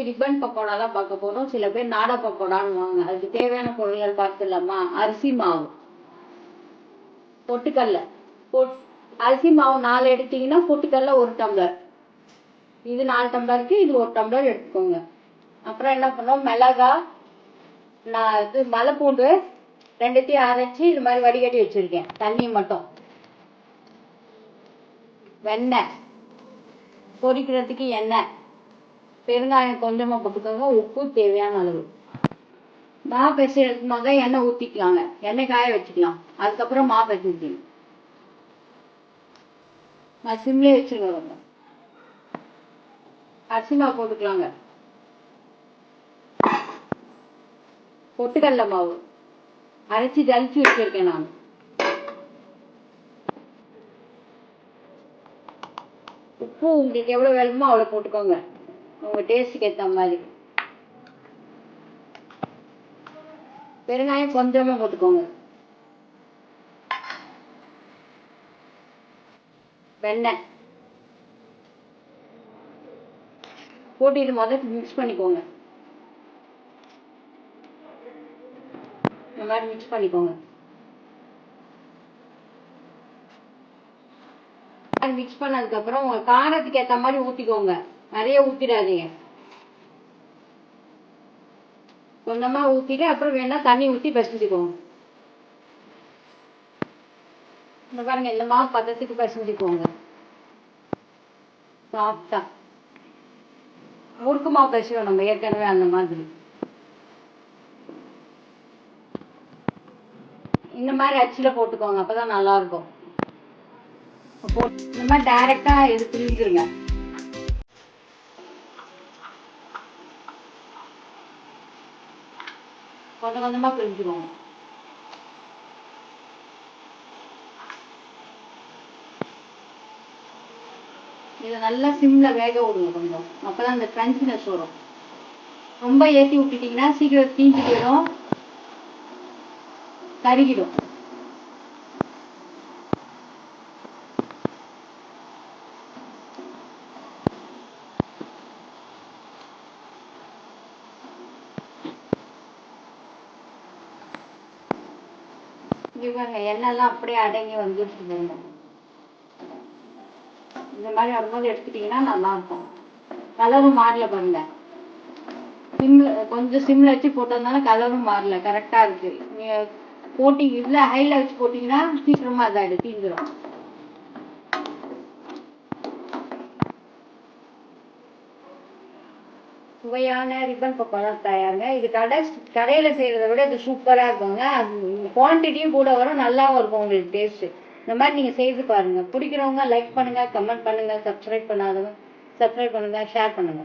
Ribbon பக்கோடாலாம் பார்க்க போறோம். சில பேர் நாடா பக்கோடான்னுவாங்க. அதுக்கு தேவையான பொருட்கள் பார்த்துடலாமா? அரிசி மாவு, பொட்டுக்கடலை, அரிசி மாவு 4 எடுத்தீங்கன்னா பொட்டுக்கடலை 1 டம்ளர், இது 4 டம்ளருக்கு இது 1 டம்ளர் எடுத்துக்கோங்க. அப்புறம் என்ன பண்ணோம், மிளகா, நான் இது மலைப்பூண்டு 2த்தையும் அரைச்சி இது மாதிரி வடிகட்டி வச்சிருக்கேன், தண்ணி மட்டும். வெண்ணெய், பொரிக்கிறதுக்கு எண்ணெய், பெருங்காயம் கொஞ்சமாக போட்டுக்கோங்க, உப்பு தேவையான அளவு. மாவு பிசைறதுக்கு முதல்ல எண்ணெய் ஊற்றிக்கலாங்க, எண்ணெய் காய வச்சுக்கலாம். அதுக்கப்புறம் மாவு பிசைஞ்சிக்கணும். சிம்லேயே வச்சுருக்கோங்க. அரிசி மாவு போட்டுக்கலாங்க. பொட்டுக்கடலை மாவு அரைச்சி ஜலிச்சு வச்சிருக்கேன் நான். உப்பு உங்களுக்கு எவ்வளோ வேணுமோ அவ்வளோ போட்டுக்கோங்க, உங்கள் டேஸ்ட்டுக்கு ஏற்ற மாதிரி. பெருங்காயம் கொஞ்சமாக போட்டுக்கோங்க. வெண்ணெய் போட்டு இது முதல்ல மிக்ஸ் பண்ணிக்கோங்க. இந்த மாதிரி மிக்ஸ் பண்ணிக்கோங்க. மிக்ஸ் பண்ணதுக்கப்புறம் உங்கள் காரத்துக்கு ஏற்ற மாதிரி ஊற்றிக்கோங்க, நிறைய ஊற்றிடாதீங்க. கொஞ்சமாக ஊற்றிட்டு அப்புறம் வேணா தண்ணி ஊற்றி பிசைஞ்சுக்கோங்க. இந்த பாருங்க, இந்த மாவு பதத்துக்கு பிசைஞ்சுக்கோங்க. சாப்பிட்டா முறுக்கு மாவு பிசைவோம் நம்ம ஏற்கனவே, அந்த மாதிரி. இந்த மாதிரி அச்சில் போட்டுக்கோங்க, அப்போதான் நல்லா இருக்கும். இந்த மாதிரி டைரக்டா இது பிரிஞ்சிருங்க. கொஞ்சம் கொஞ்சமா பிரிஞ்சுக்கோங்க. இதை நல்லா சிம்ல வேக விடுங்க கொஞ்சம், அப்பதான் இந்த கிரன்ச்சினஸ் வரும். ரொம்ப ஏற்றி விட்டுட்டீங்கன்னா சீக்கிரம் தீஞ்சு போயிடும், கருகிடும். இவங்க எண்ணெய்லாம் அப்படியே அடங்கி வந்துட்டு இந்த மாதிரி வரும்போது எடுத்துட்டீங்கன்னா நல்லா இருக்கும். கலரும் மாறல பாருங்க, சிம்ல கொஞ்சம் சிம்ல வச்சு போட்டதுனால கலரும் மாறல, கரெக்டா இருக்கு. நீங்க போட்டிங்க இல்ல ஹைல வச்சு போட்டீங்கன்னா சீக்கிரமா அதாயிடும், தீந்துடும். சுவையான ரிப்பன் பக்கோடா தயாருங்க. இது கடையில செய்யறதை விட இது சூப்பரா இருக்குங்க. அது குவான்டிட்டியும் கூட வரும், நல்லாவும் இருக்கும் உங்களுக்கு டேஸ்ட். இந்த மாதிரி நீங்க செய்து பாருங்க. பிடிக்கிறவங்க லைக் பண்ணுங்க, கமெண்ட் பண்ணுங்க, சப்ஸ்கிரைப் பண்ணாதவங்க சப்ஸ்கிரைப் பண்ணுங்க, ஷேர் பண்ணுங்க.